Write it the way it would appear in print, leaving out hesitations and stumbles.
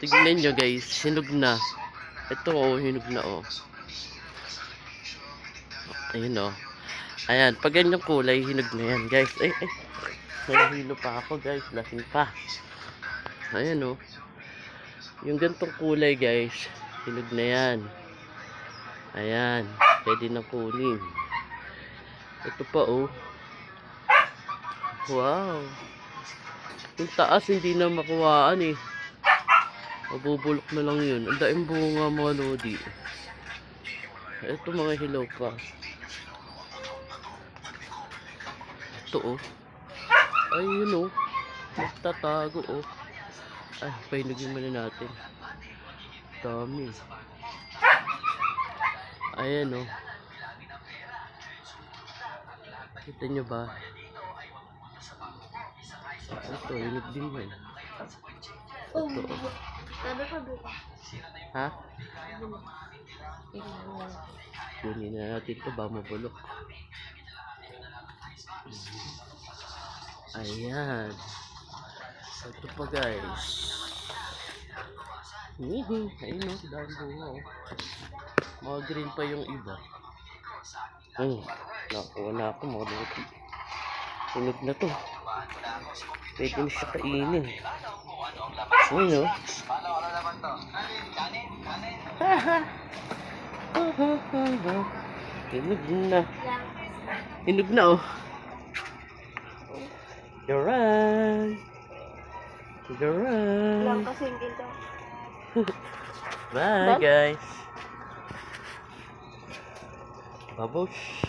Tignan nyo guys, hinog na. Ito oh, hinog na oh. Ayun oh. Ayan, pag ganyang kulay, hinog na yan guys. Ay, nahihilo pa ako guys, lasing pa. Ayan oh. Yung gantong kulay guys, hinog na yan. Ayan, pwede na kunin. Ito pa oh. Wow. Yung taas hindi na makuhaan eh. Mabubulok na lang yun. Ang daing bunga mga lodi. Ito mga hilaw pa. Ito oh. Ay yun oh. Magtatago oh. Ay, pahinugin muna natin. Dami. Ayan oh. Kita nyo ba? Ito, hinog din yan. Ito oh. Ha? Kunin na natin ito ba mabulok. Ayan. Ito pa guys. Ayun o, dahil bunga o. Mga green pa yung iba. Nakuha na ako mga buti. Tunog na to. Pwede na siya kainin. Ayun o. Hinog na. Hinog na oh. Duran. Lang kasing ito. Bye guys. Babush.